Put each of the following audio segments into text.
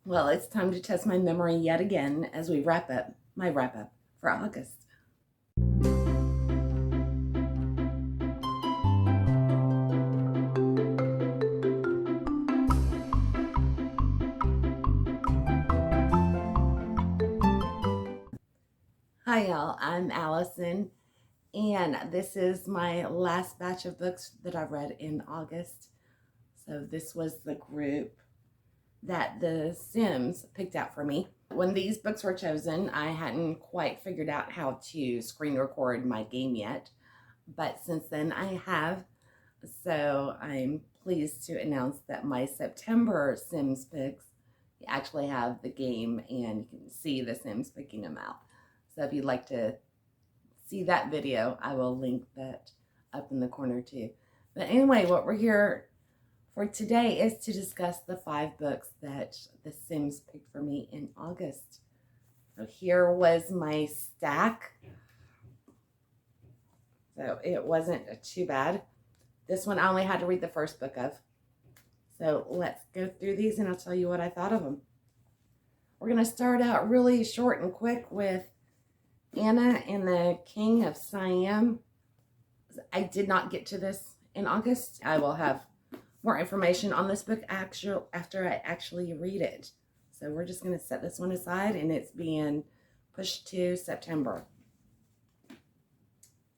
Well, it's time to test my memory yet again as we wrap up for August. Hi y'all, I'm Allison, and this is my last batch of books that I read in August. So this was the group that the Sims picked out for me. When these books were chosen, I hadn't quite figured out how to screen record my game yet, but since then I have. So I'm pleased to announce that my September Sims picks actually have the game and you can see the Sims picking them out. So if you'd like to see that video, I will link that up in the corner too. But anyway, what we're here for today is to discuss the 5 books that the Sims picked for me in August. So here was my stack. So it wasn't too bad. This one I only had to read the first book of. So let's go through these and I'll tell you what I thought of them. We're going to start out really short and quick with Anna and the King of Siam. I did not get to this in August. I will have more information on this book after I actually read it. So we're just going to set this one aside and it's being pushed to September.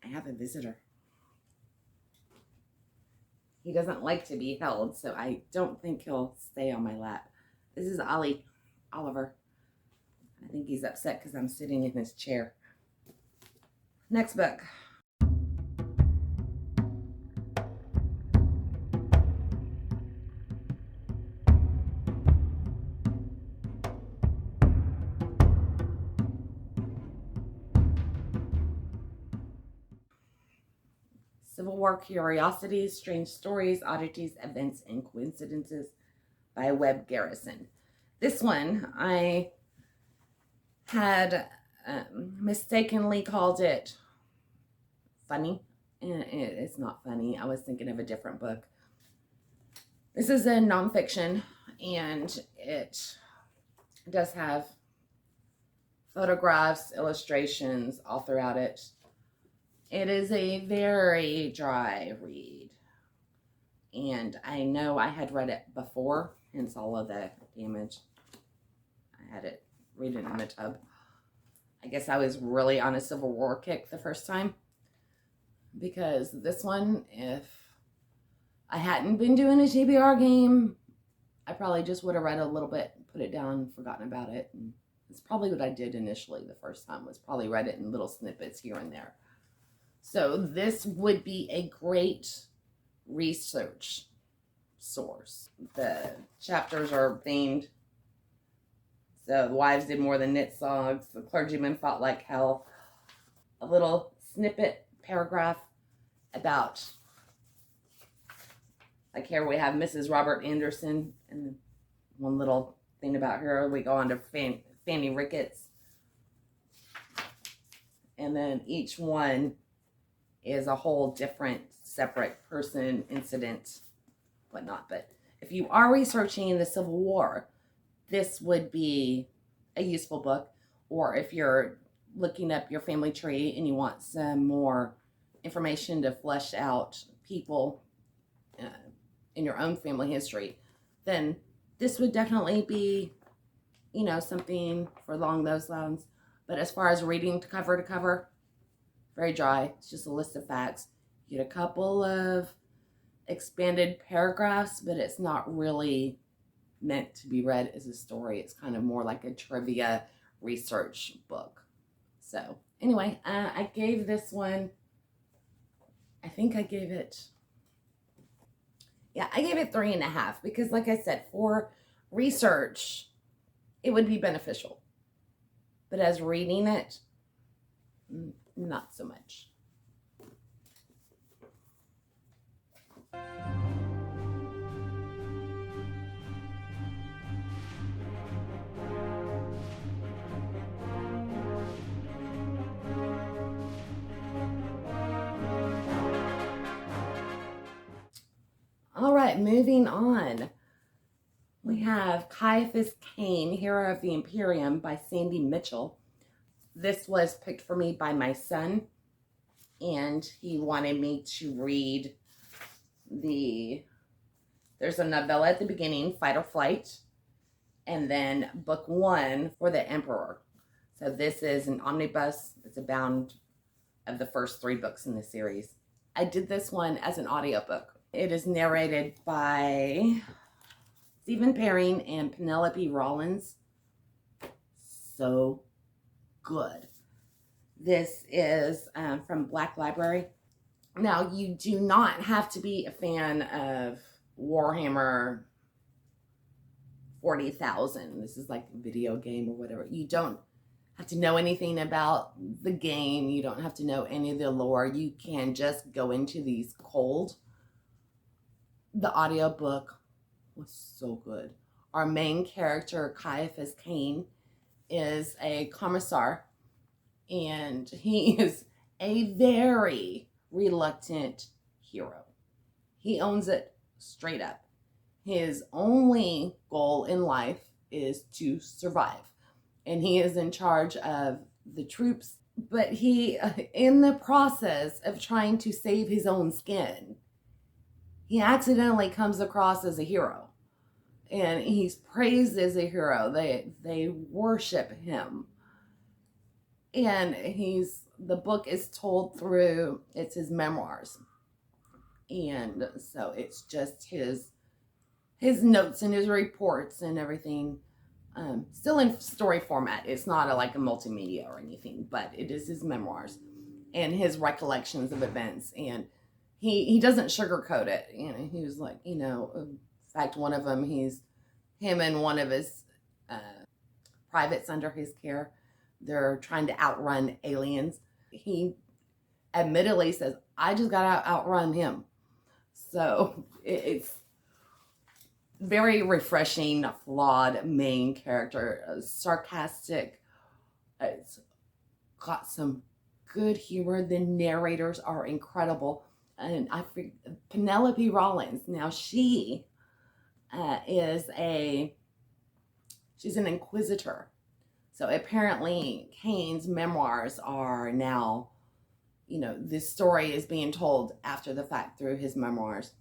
I have a visitor. He doesn't like to be held, so I don't think he'll stay on my lap. This is Oliver. I think he's upset because I'm sitting in his chair. Next book. War Curiosities, Strange Stories, Oddities, Events, and Coincidences by Webb Garrison. This one, I had mistakenly called it funny, and it's not funny. I was thinking of a different book. This is a nonfiction, and it does have photographs, illustrations all throughout it. It is a very dry read, and I know I had read it before, hence all of the damage. I had it read it in the tub. I guess I was really on a Civil War kick the first time, because this one, if I hadn't been doing a TBR game, I probably just would have read a little bit, put it down, forgotten about it, and it's probably what I did initially the first time, was probably read it in little snippets here and there. So this would be a great research source. The chapters are themed. So the wives did more than knit socks. The clergyman fought like hell. A little snippet paragraph about, like here we have Mrs. Robert Anderson, and one little thing about her. We go on to Fanny Ricketts. And then each one is a whole different, separate person, incident, whatnot. But if you are researching the Civil War, this would be a useful book. Or if you're looking up your family tree and you want some more information to flesh out people in your own family history, then this would definitely be, something for along those lines. But as far as reading cover to cover, very dry. It's just a list of facts. You get a couple of expanded paragraphs, but it's not really meant to be read as a story. It's kind of more like a trivia research book. So anyway, I gave this one, I think I gave it 3.5, because like I said, for research, it would be beneficial. But as reading it, not so much. All right, moving on. We have have Caiphas Cain, Hero of the Imperium by Sandy Mitchell. This was picked for me by my son, and he wanted me to read there's a novella at the beginning, Fight or Flight, and then book 1 for the Emperor. So this is an omnibus. It's a bound of the first 3 books in the series. I did this one as an audiobook. It is narrated by Stephen Perrin and Penelope Rollins. So good. This is from Black Library. Now, you do not have to be a fan of Warhammer 40,000. This is like a video game or whatever. You don't have to know anything about the game. You don't have to know any of the lore. You can just go into these cold. The audiobook was so good. Our main character, Caiphas Cain, is a commissar, and he is a very reluctant hero. He owns it straight up. His only goal in life is to survive, and he is in charge of the troops, but he, in the process of trying to save his own skin, he accidentally comes across as a hero, and he's praised as a hero. They worship him, and the book is told through, it's his memoirs, and so it's just his notes and his reports and everything, still in story format. It's not like a multimedia or anything, but it is his memoirs and his recollections of events, and he doesn't sugarcoat it. He was like, in fact, one of them, him and one of his privates under his care, they're trying to outrun aliens. He admittedly says, I just got to outrun him. So it's very refreshing, flawed main character, sarcastic. It's got some good humor. The narrators are incredible. And Penelope Rollins, now she's an inquisitor. So apparently Cain's memoirs are now, this story is being told after the fact through his memoirs.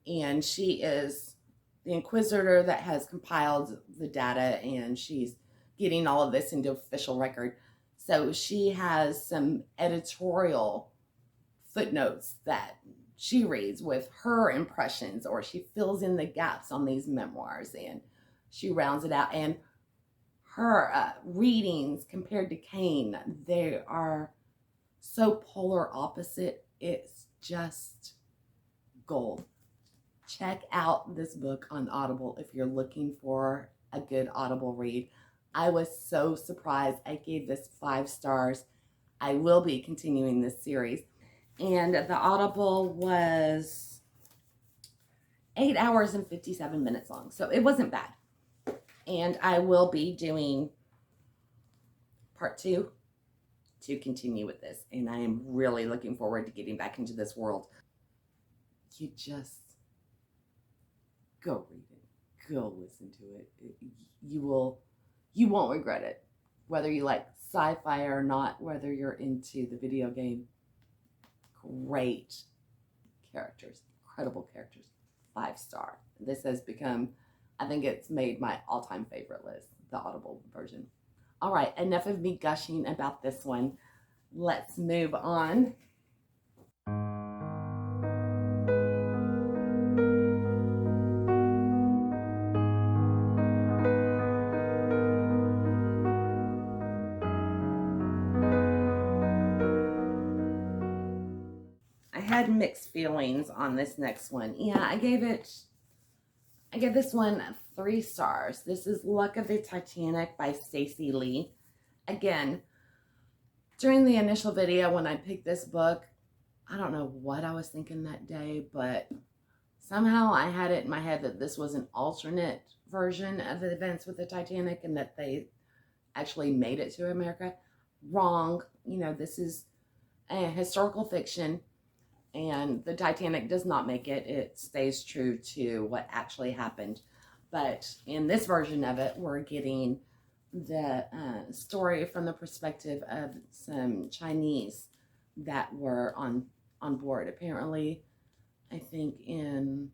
And she is the inquisitor that has compiled the data, and she's getting all of this into official record. So she has some editorial footnotes that she reads with her impressions, or she fills in the gaps on these memoirs, and she rounds it out. And her readings compared to Cain, they are so polar opposite. It's just gold. Check out this book on Audible if you're looking for a good Audible read. I was so surprised. I gave this 5 stars. I will be continuing this series. And the Audible was 8 hours and 57 minutes long, so it wasn't bad. And I will be doing part 2 to continue with this, and I am really looking forward to getting back into this world. You just go read it, go listen to it. You won't regret it, whether you like sci-fi or not, whether you're into the video game. Great characters, incredible characters, 5 star. This has become, I think it's made my all-time favorite list, the Audible version. All right, enough of me gushing about this one. Let's move on. I had mixed feelings on this next one. Yeah, I gave this one 3 stars. This is Luck of the Titanic by Stacy Lee. Again, during the initial video when I picked this book, I don't know what I was thinking that day, but somehow I had it in my head that this was an alternate version of the events with the Titanic and that they actually made it to America. Wrong. This is a historical fiction, and the Titanic does not make it. It stays true to what actually happened. But in this version of it, we're getting the story from the perspective of some Chinese that were on board. Apparently, I think in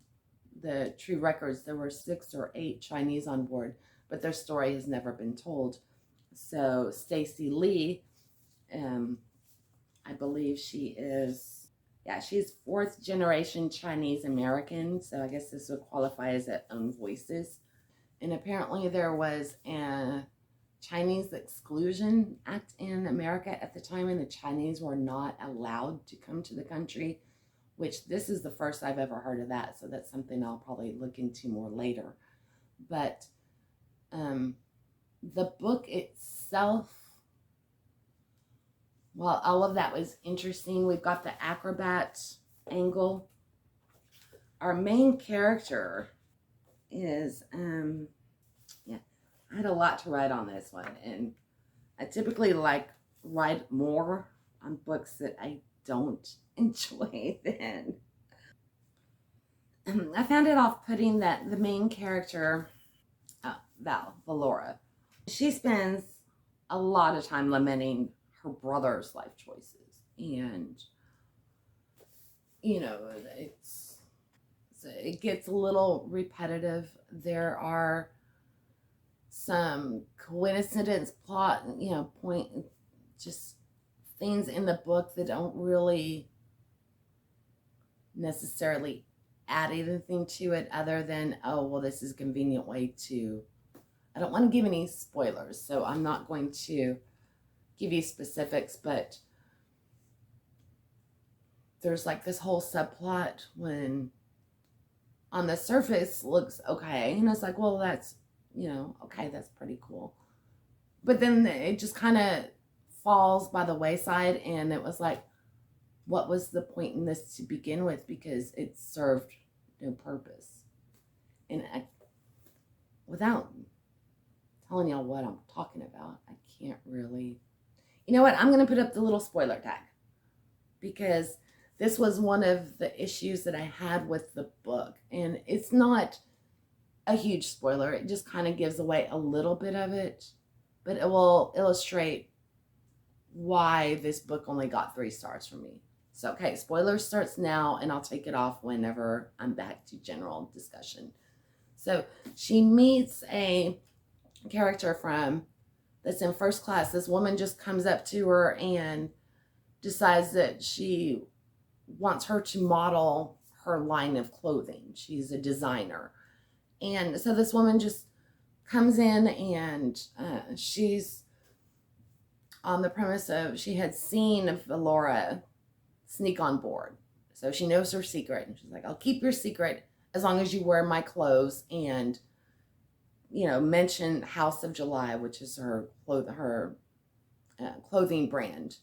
the true records there were 6 or 8 Chinese on board, but their story has never been told. So Stacy Lee, I believe she's 4th generation Chinese American, so I guess this would qualify as their own voices. And apparently there was a Chinese Exclusion Act in America at the time, and the Chinese were not allowed to come to the country, which this is the first I've ever heard of that, so that's something I'll probably look into more later. But the book itself, well, all of that was interesting. We've got the acrobat angle. Our main character is, I had a lot to write on this one, and I typically write more on books that I don't enjoy then. I found it off-putting that the main character, Fulero, she spends a lot of time lamenting her brother's life choices, and it gets a little repetitive. There are some coincidence plot, just things in the book that don't really necessarily add anything to it other than, oh, well, this is a convenient way to, I don't want to give any spoilers, so I'm not going to give you specifics, but there's this whole subplot when on the surface looks okay, and it's well, that's, okay, that's pretty cool. But then it just kind of falls by the wayside, and it was what was the point in this to begin with? Because it served no purpose. And without telling y'all what I'm talking about, I can't really... You know what? I'm going to put up the little spoiler tag, because this was one of the issues that I had with the book. And it's not a huge spoiler. It just kind of gives away a little bit of it, but it will illustrate why this book only got 3 stars from me. So, okay, spoiler starts now, and I'll take it off whenever I'm back to general discussion. So she meets a character that's in first class. This woman just comes up to her and decides that she wants her to model her line of clothing. She's a designer. And so this woman just comes in, and she's on the premise of she had seen Fulero sneak on board. So she knows her secret. And she's like, I'll keep your secret as long as you wear my clothes and, mention House of July, which is her clothing brand.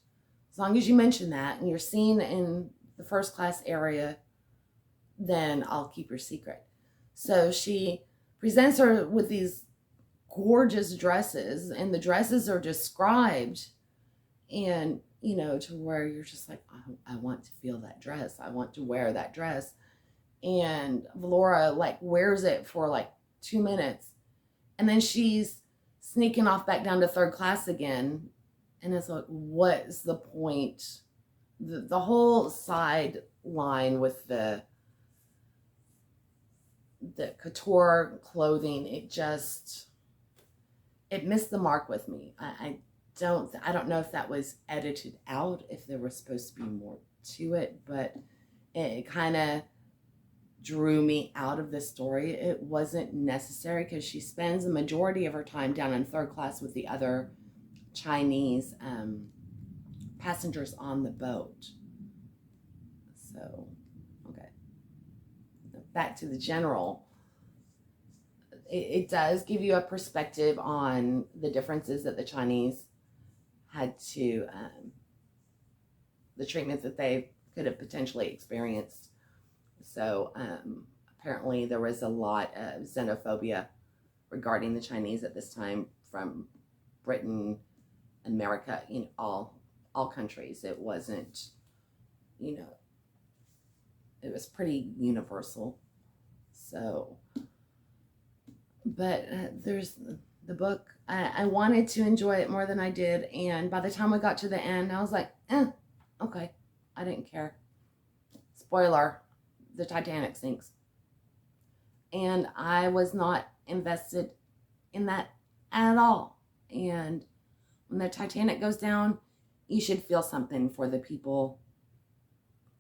As long as you mention that and you're seen in the first class area, then I'll keep your secret. So she presents her with these gorgeous dresses, and the dresses are described, and to where you're just I want to feel that dress, I want to wear that dress. And Fulero wears it for 2 minutes, and then she's sneaking off back down to 3rd class again, and it's what's the point? The whole side line with the couture clothing, it missed the mark with me. I don't know if that was edited out, if there was supposed to be more to it, but it kind of drew me out of the story. It wasn't necessary, because she spends the majority of her time down in 3rd class with the other Chinese passengers on the boat. So, okay. Back to the general. It does give you a perspective on the differences that the Chinese had to, the treatment that they could have potentially experienced. So apparently there was a lot of xenophobia regarding the Chinese at this time from Britain, America, all countries. It wasn't, it was pretty universal. So But there's the book. I wanted to enjoy it more than I did. And by the time we got to the end, I was like, okay. I didn't care. Spoiler, the Titanic sinks. And I was not invested in that at all. And when the Titanic goes down, you should feel something for the people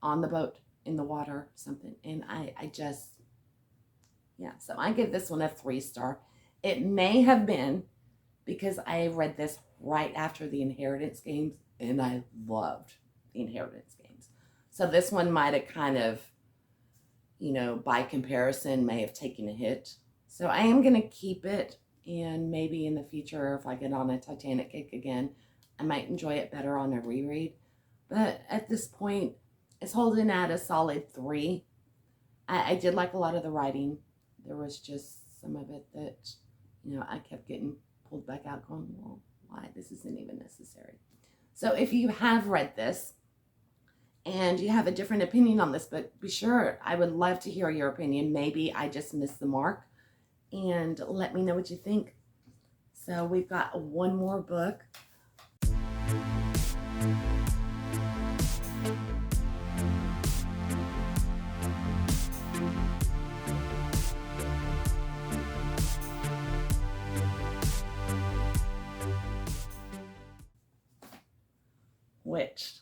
on the boat, in the water, something. And I just, yeah. So I give this one a 3-star. It may have been because I read this right after the Inheritance games, and I loved the Inheritance games. So this one might have kind of, by comparison, may have taken a hit. So I am going to keep it, and maybe in the future, if I get on a Titanic kick again, I might enjoy it better on a reread. But at this point, it's holding at a solid 3. I did like a lot of the writing. There was just some of it that, I kept getting pulled back out going, well, why? This isn't even necessary. So if you have read this and you have a different opinion on this book, be sure. I would love to hear your opinion. Maybe I just missed the mark, and let me know what you think. So we've got one more book. Which?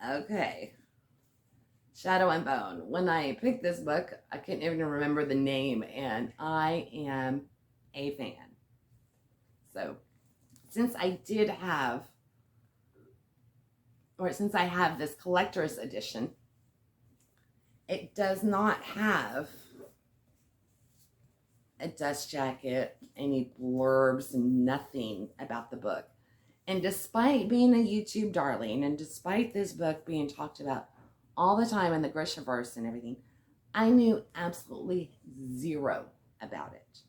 Okay. Shadow and Bone. When I picked this book, I couldn't even remember the name, and I am a fan. So, since I have this collector's edition, it does not have a dust jacket, any blurbs, nothing about the book. And despite being a YouTube darling, and despite this book being talked about all the time in the Grishaverse and everything, I knew absolutely zero about it,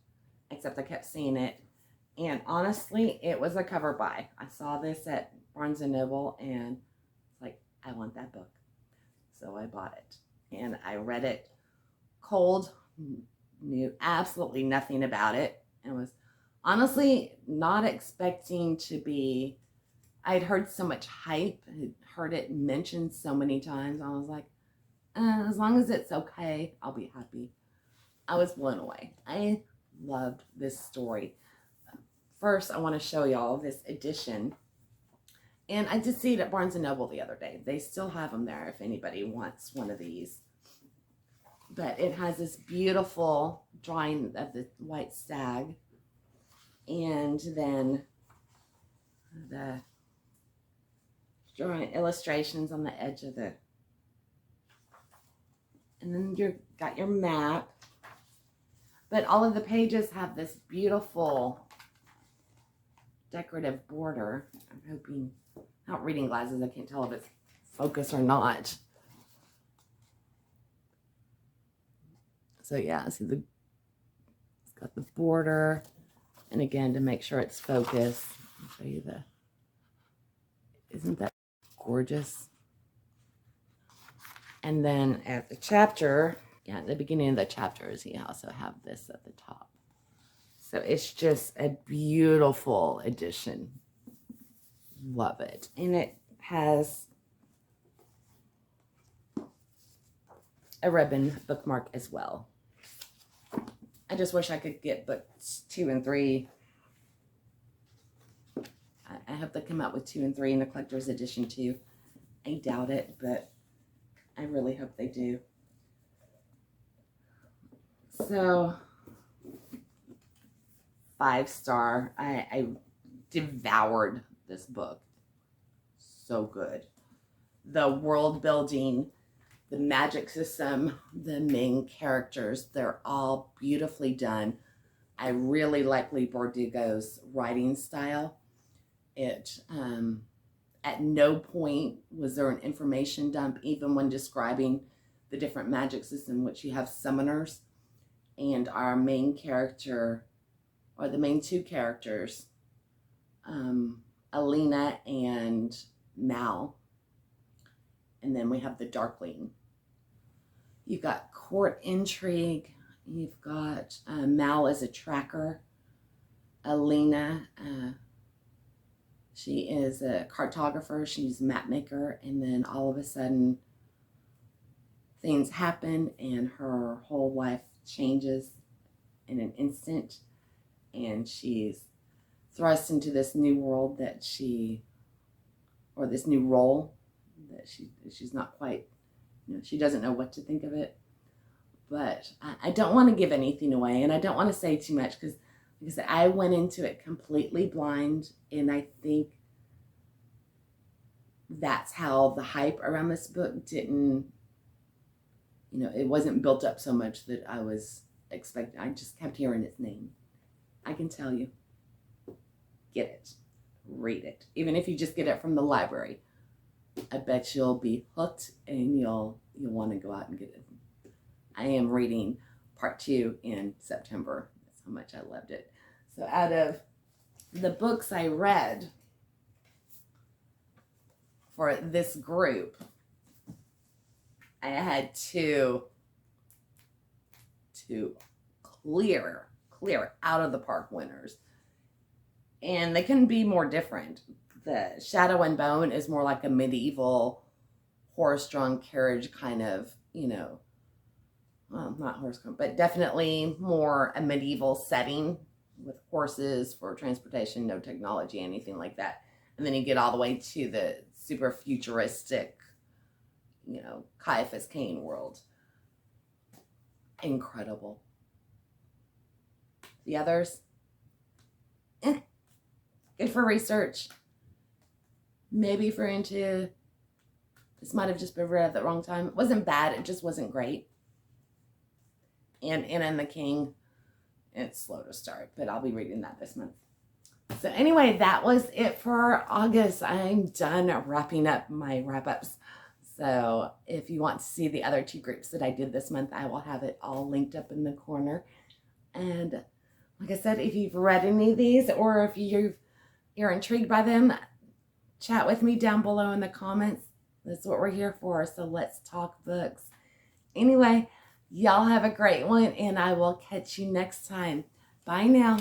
except I kept seeing it. And honestly, it was a cover buy. I saw this at Barnes & Noble, and it's like, I want that book. So I bought it, and I read it cold, knew absolutely nothing about it, and was honestly not expecting to be. I'd heard so much hype, I'd heard it mentioned so many times. I was like, as long as it's okay, I'll be happy. I was blown away. I loved this story. First, I want to show y'all this edition. And I did see it at Barnes & Noble the other day. They still have them there if anybody wants one of these. But it has this beautiful drawing of the white stag. And then the drawing illustrations on the edge of the, and then you got your map. But all of the pages have this beautiful decorative border. I'm hoping, not reading glasses, I can't tell if it's focus or not. So yeah, see it's got the border, and again, to make sure it's focused, I'll show you isn't that gorgeous? And then at the chapter, at the beginning of the chapters, you also have this at the top. So it's just a beautiful edition. Love it. And it has a ribbon bookmark as well. I just wish I could get books 2 and 3. I hope they come out with 2 and 3 in the collector's edition too. I doubt it, but I really hope they do. So, 5-star. I devoured this book. So good. The world building, the magic system, the main characters, they're all beautifully done. I really like Leigh Bardugo's writing style. It, at no point was there an information dump, even when describing the different magic system, which you have summoners, and our main character, or the main 2 characters, Alina and Mal, and then we have the Darkling. You've got court intrigue, You've got Mal as a tracker. Alina, she is a cartographer. She's a map maker. And then all of a sudden, things happen and her whole life changes in an instant. And she's thrust into this new world that or this new role that she's not quite, she doesn't know what to think of it. But I don't want to give anything away, and I don't want to say too much because, like I said, I went into it completely blind, and I think that's how the hype around this book didn't, it wasn't built up so much that I was expecting. I just kept hearing its name. I can tell you, get it, read it. Even if you just get it from the library, I bet you'll be hooked and you'll want to go out and get it. I am reading part 2 in September. That's how much I loved it. So out of the books I read for this group, I had two clear out of the park winners. And they couldn't be more different. The Shadow and Bone is more like a medieval horse-drawn carriage kind of, well, not horse, but definitely more a medieval setting with horses for transportation, no technology, anything like that. And then you get all the way to the super futuristic, Caiphas Cain world. Incredible. The others, good for research. Maybe if you're into, this might have just been read at the wrong time. It wasn't bad, it just wasn't great. And Anna and the King, it's slow to start, but I'll be reading that this month. So anyway, that was it for August. I'm done wrapping up my wrap-ups. So if you want to see the other 2 groups that I did this month, I will have it all linked up in the corner. And like I said, if you've read any of these or if you're intrigued by them, chat with me down below in the comments. That's what we're here for. So let's talk books. Anyway, y'all have a great one, and I will catch you next time. Bye now.